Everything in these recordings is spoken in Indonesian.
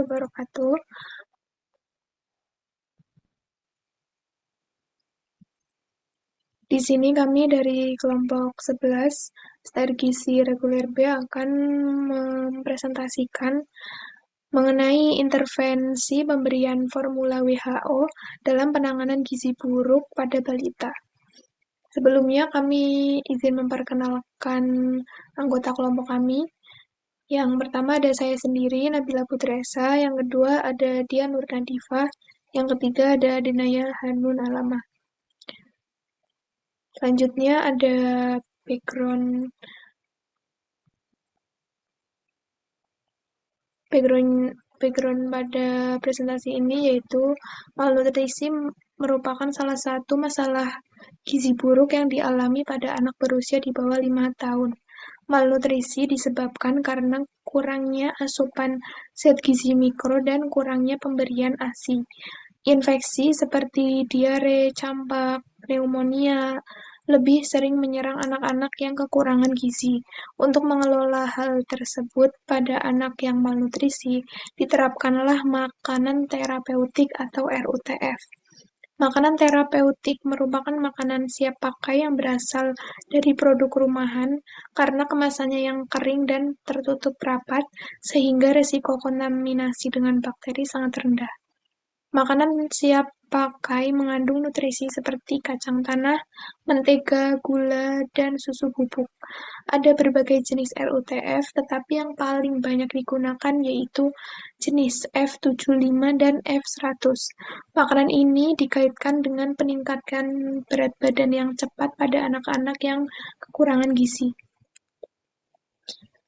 wabarakatuh. Di sini kami dari kelompok 11 Gizi Reguler B akan mempresentasikan mengenai intervensi pemberian formula WHO dalam penanganan gizi buruk pada balita. Sebelumnya kami izin memperkenalkan anggota kelompok kami. Yang pertama ada saya sendiri, Nabila Putresa. Yang kedua ada Dian Nurnadifa. Yang ketiga ada Denaya Hanun Alamah. Selanjutnya ada background pada presentasi ini, yaitu malnutrisi merupakan salah satu masalah gizi buruk yang dialami pada anak berusia di bawah 5 tahun. Malnutrisi disebabkan karena kurangnya asupan zat gizi mikro dan kurangnya pemberian ASI. Infeksi seperti diare, campak, pneumonia lebih sering menyerang anak-anak yang kekurangan gizi. Untuk mengelola hal tersebut pada anak yang malnutrisi, diterapkanlah makanan terapeutik atau RUTF. Makanan terapeutik merupakan makanan siap pakai yang berasal dari produk rumahan karena kemasannya yang kering dan tertutup rapat, sehingga resiko kontaminasi dengan bakteri sangat rendah. Makanan siap pakai mengandung nutrisi seperti kacang tanah, mentega, gula, dan susu bubuk. Ada berbagai jenis RUTF, tetapi yang paling banyak digunakan yaitu jenis F75 dan F100. Makanan ini dikaitkan dengan peningkatan berat badan yang cepat pada anak-anak yang kekurangan gizi.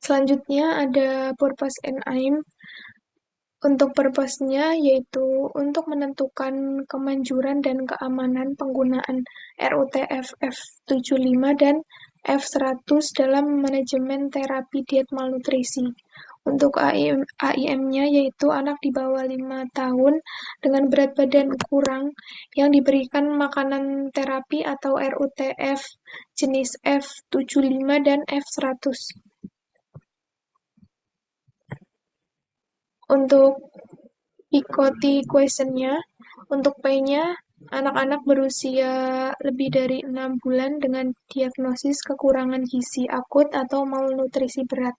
Selanjutnya ada purpose and aim. Untuk purpose-nya yaitu untuk menentukan kemanjuran dan keamanan penggunaan RUTF F75 dan F100 dalam manajemen terapi diet malnutrisi. Untuk AIM-nya yaitu anak di bawah 5 tahun dengan berat badan kurang yang diberikan makanan terapi atau RUTF jenis F75 dan F100. Untuk ikuti question-nya, untuk P-nya, anak-anak berusia lebih dari 6 bulan dengan diagnosis kekurangan gizi akut atau malnutrisi berat.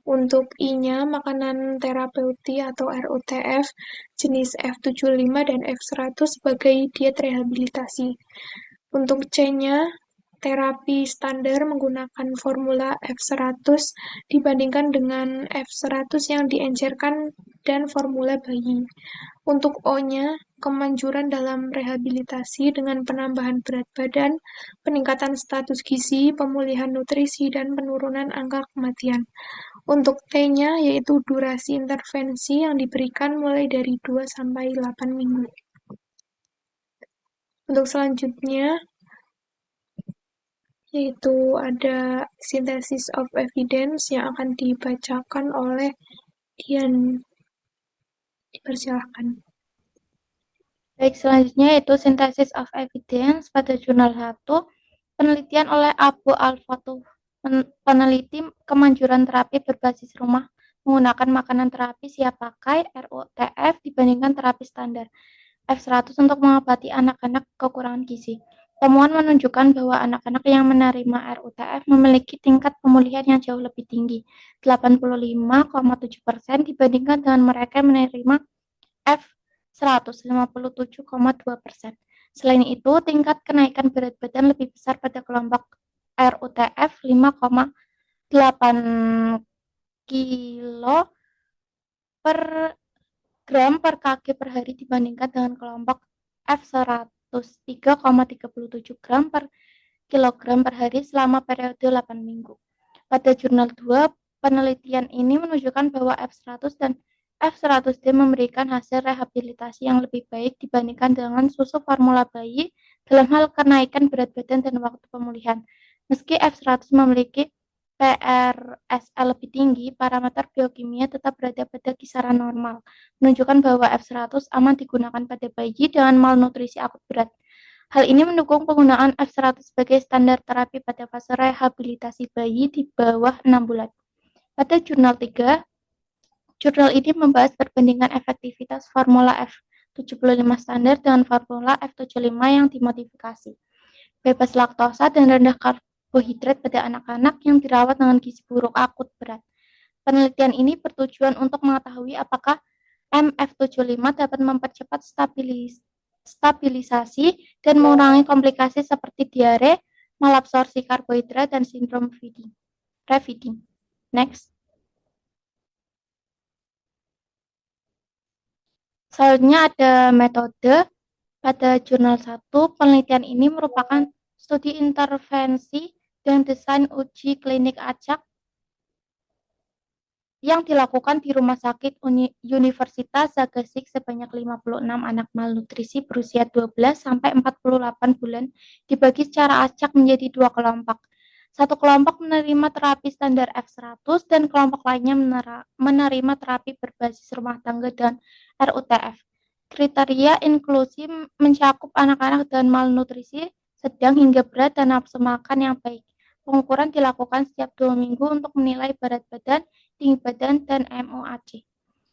Untuk I-nya, makanan terapeutik atau RUTF jenis F75 dan F100 sebagai diet rehabilitasi. Untuk C-nya, terapi standar menggunakan formula F100 dibandingkan dengan F100 yang diencerkan dan formula bayi. Untuk O-nya, kemanjuran dalam rehabilitasi dengan penambahan berat badan, peningkatan status gizi, pemulihan nutrisi, dan penurunan angka kematian. Untuk T-nya, yaitu durasi intervensi yang diberikan mulai dari 2-8 minggu. Untuk selanjutnya, yaitu ada synthesis of evidence yang akan dibacakan oleh Dian. Dipersilahkan. Baik, selanjutnya yaitu synthesis of evidence pada jurnal 1, penelitian oleh Abu Al-Fatuh, peneliti kemanjuran terapi berbasis rumah menggunakan makanan terapi siap pakai RUTF dibandingkan terapi standar F100 untuk mengobati anak-anak kekurangan gizi. Temuan menunjukkan bahwa anak-anak yang menerima RUTF memiliki tingkat pemulihan yang jauh lebih tinggi, 85,7% dibandingkan dengan mereka yang menerima F100, 57,2%. Selain itu, tingkat kenaikan berat badan lebih besar pada kelompok RUTF 5,8 kilo per gram per kg per hari dibandingkan dengan kelompok F100 3,37 gram per kilogram per hari selama periode 8 minggu. Pada jurnal 2, penelitian ini menunjukkan bahwa F100 dan F100D memberikan hasil rehabilitasi yang lebih baik dibandingkan dengan susu formula bayi dalam hal kenaikan berat badan dan waktu pemulihan. Meski F100 memiliki PRSL lebih tinggi, parameter biokimia tetap berada pada kisaran normal, menunjukkan bahwa F100 aman digunakan pada bayi dengan malnutrisi akut berat. Hal ini mendukung penggunaan F100 sebagai standar terapi pada fase rehabilitasi bayi di bawah 6 bulan. Pada jurnal 3, Jurnal ini membahas perbandingan efektivitas formula F75 standar dengan formula F75 yang dimodifikasi. Bebas laktosa dan rendah karbohidrat pada anak-anak yang dirawat dengan gizi buruk akut berat. Penelitian ini bertujuan untuk mengetahui apakah MF75 dapat mempercepat stabilisasi dan mengurangi komplikasi seperti diare, malabsorpsi karbohidrat, dan sindrom refeeding. Next. Selanjutnya ada metode. Pada jurnal 1, penelitian ini merupakan studi intervensi dan desain uji klinik acak yang dilakukan di Rumah Sakit Universitas Zagasik sebanyak 56 anak malnutrisi berusia 12 sampai 48 bulan dibagi secara acak menjadi 2 kelompok. Satu kelompok menerima terapi standar F100 dan kelompok lainnya menerima terapi berbasis rumah tangga dan RUTF. Kriteria inklusi mencakup anak-anak dengan malnutrisi sedang hingga berat dan nafsu makan yang baik. Pengukuran dilakukan setiap 2 minggu untuk menilai berat badan, tinggi badan, dan MOAC.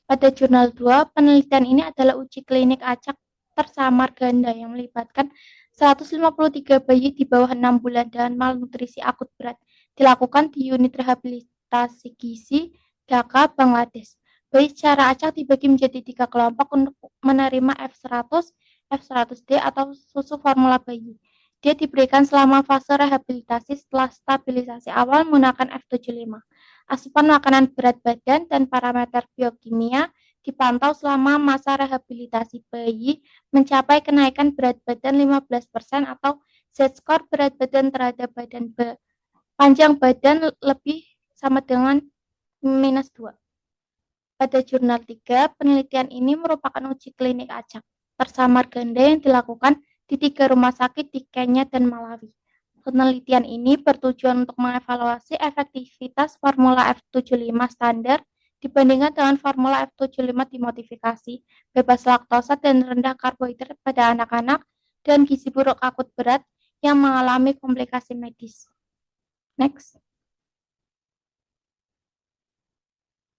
Pada jurnal 2, penelitian ini adalah uji klinik acak tersamar ganda yang melibatkan 153 bayi di bawah 6 bulan dengan malnutrisi akut berat. Dilakukan di unit rehabilitasi gizi Dhaka, Bangladesh. Bayi secara acak dibagi menjadi 3 kelompok untuk menerima F100, F100D atau susu formula bayi. Dia diberikan selama fase rehabilitasi setelah stabilisasi awal menggunakan F75. Asupan makanan berat badan dan parameter biokimia dipantau selama masa rehabilitasi bayi mencapai kenaikan berat badan 15% atau Z-score berat badan terhadap panjang badan lebih sama dengan -2. Pada jurnal 3, penelitian ini merupakan uji klinik acak tersamar ganda yang dilakukan di 3 rumah sakit di Kenya dan Malawi. Penelitian ini bertujuan untuk mengevaluasi efektivitas formula F75 standar dibandingkan dengan formula F75 dimodifikasi, bebas laktosa dan rendah karbohidrat pada anak-anak dan gizi buruk akut berat yang mengalami komplikasi medis. Next.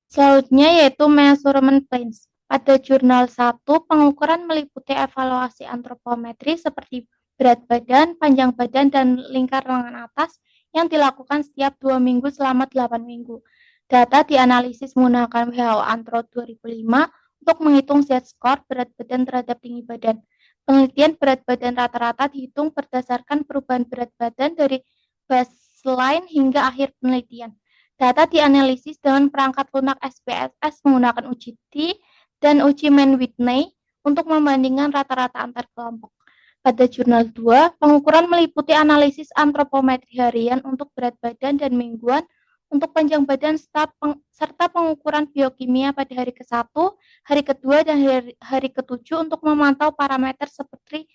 Selanjutnya yaitu measurement plans. Pada jurnal 1, pengukuran meliputi evaluasi antropometri seperti berat badan, panjang badan, dan lingkar lengan atas yang dilakukan setiap 2 minggu selama 8 minggu. Data dianalisis menggunakan WHO Antro 2005 untuk menghitung Z-score berat badan terhadap tinggi badan. Penelitian berat badan rata-rata dihitung berdasarkan perubahan berat badan dari baseline hingga akhir penelitian. Data dianalisis dengan perangkat lunak SPSS menggunakan uji T dan uji Mann-Whitney untuk membandingkan rata-rata antar kelompok. Pada jurnal 2, pengukuran meliputi analisis antropometri harian untuk berat badan dan mingguan untuk panjang badan serta pengukuran biokimia pada hari ke-1, hari ke-2, dan hari ke-7 untuk memantau parameter seperti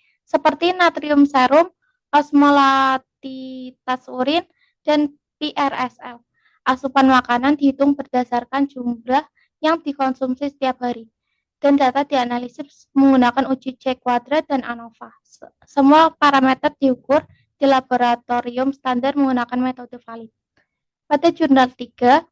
natrium serum, osmolatitas urin, dan PRSL. Asupan makanan dihitung berdasarkan jumlah yang dikonsumsi setiap hari, dan data dianalisis menggunakan uji C kuadrat dan ANOVA. Semua parameter diukur di laboratorium standar menggunakan metode valid. Pada jurnal 3,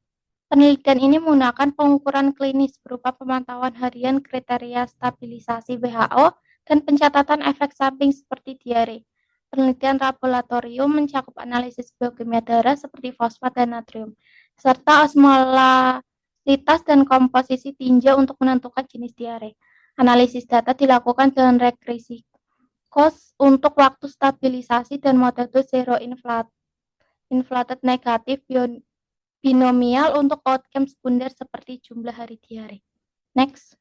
penelitian ini menggunakan pengukuran klinis berupa pemantauan harian kriteria stabilisasi WHO dan pencatatan efek samping seperti diare. Penelitian laboratorium mencakup analisis biokimia darah seperti fosfat dan natrium, serta osmolalitas dan komposisi tinja untuk menentukan jenis diare. Analisis data dilakukan dengan regresi cost untuk waktu stabilisasi dan metode zero inflated negatif binomial untuk outcome sekunder seperti jumlah hari diare. Next.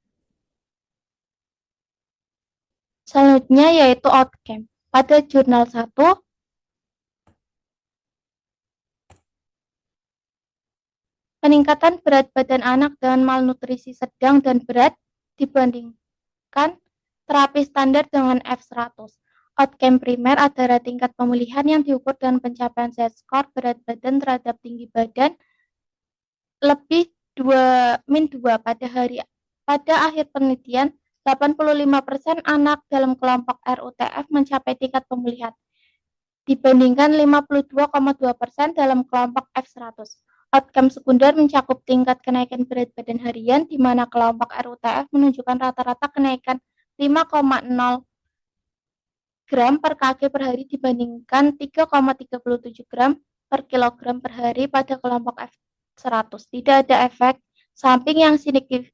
Selanjutnya yaitu outcome. Pada jurnal 1, peningkatan berat badan anak dengan malnutrisi sedang dan berat dibandingkan terapi standar dengan F100. Outcome primer adalah tingkat pemulihan yang diukur dengan pencapaian Z-score berat badan terhadap tinggi badan lebih -2 pada akhir penelitian. 85% anak dalam kelompok RUTF mencapai tingkat pemulihan, dibandingkan 52,2% dalam kelompok F100. Outcome sekunder mencakup tingkat kenaikan berat badan harian, di mana kelompok RUTF menunjukkan rata-rata kenaikan 5,0 gram per kaki per hari dibandingkan 3,37 gram per kilogram per hari pada kelompok F100. Tidak ada efek samping yang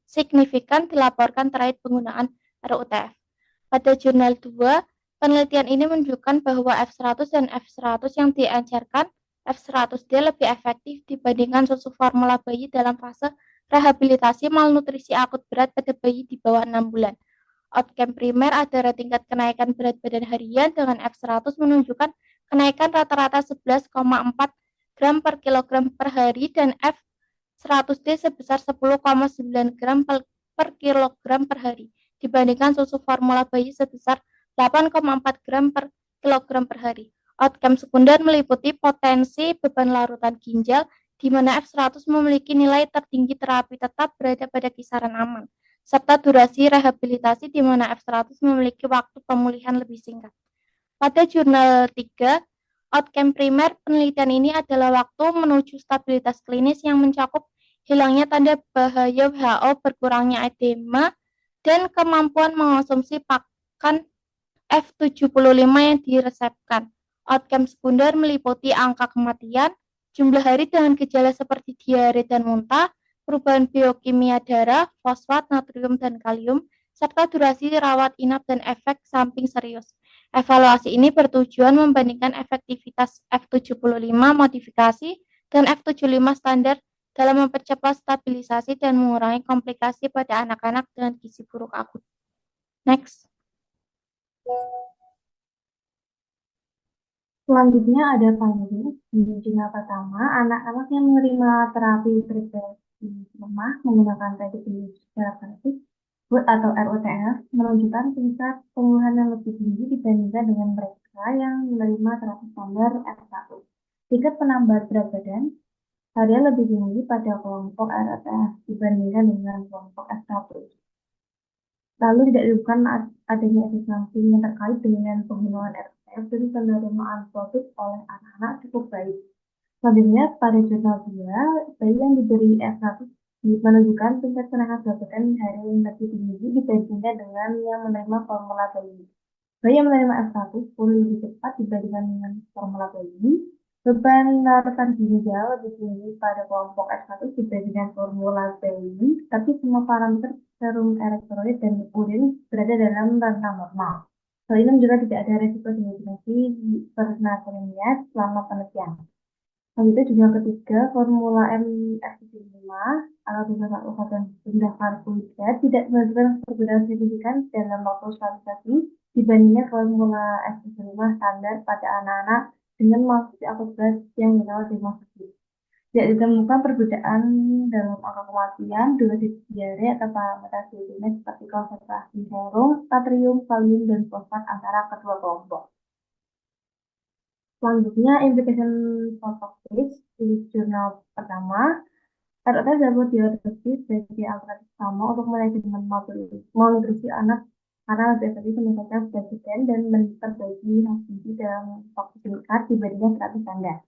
signifikan dilaporkan terkait penggunaan RUTF. Pada jurnal 2, penelitian ini menunjukkan bahwa F100 dan F100 yang diajarkan F100D lebih efektif dibandingkan susu formula bayi dalam fase rehabilitasi malnutrisi akut berat pada bayi di bawah 6 bulan. Outcome primer adalah tingkat kenaikan berat badan harian dengan F100 menunjukkan kenaikan rata-rata 11,4 gram per kilogram per hari dan F100D sebesar 10,9 gram per kilogram per hari dibandingkan susu formula bayi sebesar 8,4 gram per kilogram per hari. Outcome sekunder meliputi potensi beban larutan ginjal, di mana F100 memiliki nilai tertinggi terapi tetap berada pada kisaran aman, serta durasi rehabilitasi di mana F100 memiliki waktu pemulihan lebih singkat. Pada jurnal 3, outcome primer penelitian ini adalah waktu menuju stabilitas klinis yang mencakup hilangnya tanda bahaya WHO, berkurangnya edema, dan kemampuan mengonsumsi pakan F75 yang diresepkan. Outcome sekunder meliputi angka kematian, jumlah hari dengan gejala seperti diare dan muntah, perubahan biokimia darah, fosfat, natrium, dan kalium, serta durasi rawat inap dan efek samping serius. Evaluasi ini bertujuan membandingkan efektivitas F75 modifikasi dan F75 standar dalam mempercepat stabilisasi dan mengurangi komplikasi pada anak-anak dengan gizi buruk akut. Next. Selanjutnya ada finding di jurnal pertama, anak-anak yang menerima terapi berbasis lemah menggunakan therapeutic atau RUTF menunjukkan tingkat pemulihan yang lebih tinggi dibandingkan dengan mereka yang menerima terapi standar F1. Tingkat penambahan berat badan harian lebih tinggi pada kelompok RUTF dibandingkan dengan kelompok F1. Lalu tidak ditemukan adanya efek samping yang terkait dengan penggunaan RUTF dan penerimaan produk oleh anak-anak cukup baik. Selanjutnya, pada jurnal 2, bayi yang diberi F1 menunjukkan tingkat kenaikan berat badan harian yang lebih tinggi dibandingkan dengan yang menerima formula bayi. Bayi yang menerima F1 pulih lebih cepat dibandingkan dengan formula bayi. Beban larutan ginjal lebih tinggi pada kelompok F1 dibandingkan formula bayi, tapi semua parameter serum elektrolit dan urin berada dalam rentang normal. Hal ini menunjukkan tidak ada resiko dehidrasi di pernatriumnya selama penelitian. Selanjutnya jurnal ketiga, formula MF75 atau tindakan obat dan rendah karbohidrat tidak menunjukkan perbedaan signifikan dalam waktu stabilisasi dibandingkan formula F75 standar pada anak-anak dengan malnutrisi akut berat yang dirawat di rumah sakit. Tidak ditemukan perbedaan dalam angka kematian, durasi diare, atau parameter dietnya seperti konsentrasi serum, natrium, kalium, dan fosfat antara kedua kelompok. Selanjutnya, implication protoktis di jurnal pertama, RUTF dapat diadopsi sebagai alternatif utama untuk manajemen malnutrisi anak karena lebih efektif meningkatkan berat badan dan memperbaiki gizi dalam waktu singkat dibandingkan terapi standar.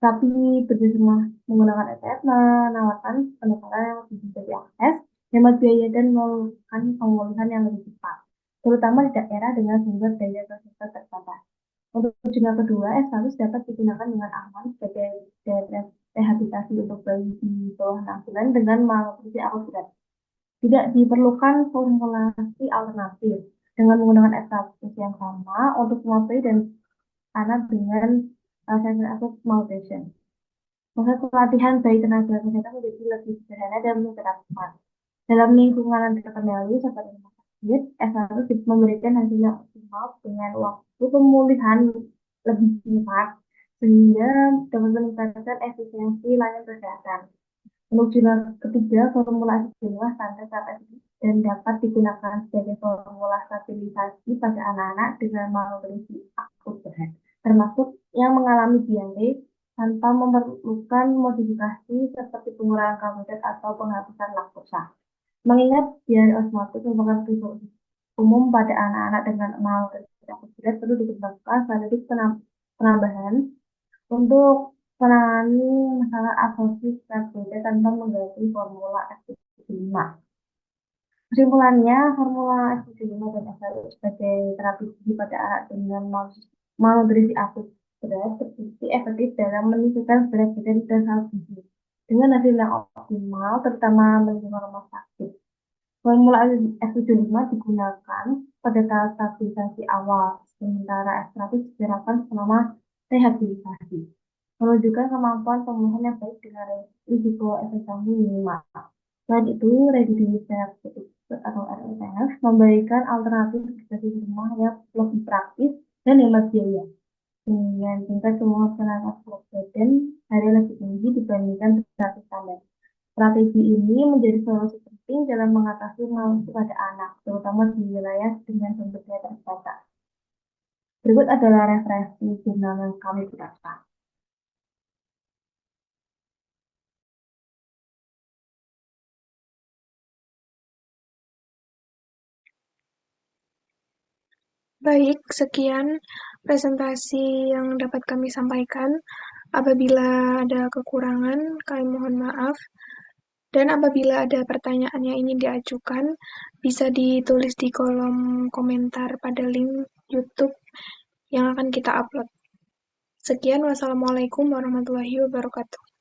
Tapi bekerjasama menggunakan RUTF menawarkan pendekatan yang lebih bisa diakses, hemat biaya, dan melakukan pemulihan yang lebih cepat, terutama di daerah dengan sumber daya kesehatan terbatas. Untuk jurnal kedua, F100 dapat digunakan dengan aman sebagai rehabilitasi untuk bayi di bawah 6 bulan dengan malnutrisi akut berat. Tidak diperlukan formulasi alternatif dengan menggunakan F100 yang sama untuk semua bayi dan anak dengan severe acute malnutrition. Proses pelatihan bayi tenaga kesehatan menjadi lebih sederhana dan cepat. Dalam lingkungan terkendali seperti rumah sakit, F100 memberikan hasil yang optimal dengan waktu pemulihan lebih singkat sehingga dapat meningkatkan efisiensi layanan kesehatan. Untuk jurnal ketiga, formula F5 standar saat dan dapat digunakan sebagai formula stabilisasi pada anak-anak dengan malnutrisi akut berat, termasuk yang mengalami diare tanpa memerlukan modifikasi seperti pengurangan karbohidrat atau penghapusan laktosa. Mengingat diare osmotik merupakan risiko umum pada anak-anak dengan malnutrisi akut berat, perlu dikembangkan strategi penambahan untuk menangani masalah absorpsi stres beda tanpa mengganti formula FT5. Kesimpulannya, formula FT5 dan SLU sebagai terapi gizi pada anak dengan malnutrisi akut berat terbukti efektif dalam meningkatkan berat badan dan health gizi dengan hasil yang optimal, terutama lingkungan rumah sakit. Formula F75 digunakan pada tahap stabilisasi awal, sementara F100 diterapkan selama rehabilitasi, menunjukkan kemampuan pemulihan yang baik dengan risiko efek samping minimal. Selain itu, Ready Therapeutic atau RTF memberikan alternatif edukasi di rumah yang lebih praktis dan hemat biaya, dengan tingkat kemudahan berat badan hari lebih tinggi dibandingkan terapi standar. Strategi ini menjadi solusi penting dalam mengatasi malnutrisi pada anak, terutama di wilayah dengan sumber daya terbatas. Berikut adalah referensi jurnal yang kami gunakan. Baik, sekian presentasi yang dapat kami sampaikan. Apabila ada kekurangan, kami mohon maaf. Dan apabila ada pertanyaan yang ingin diajukan, bisa ditulis di kolom komentar pada link YouTube yang akan kita upload. Sekian, wassalamualaikum warahmatullahi wabarakatuh.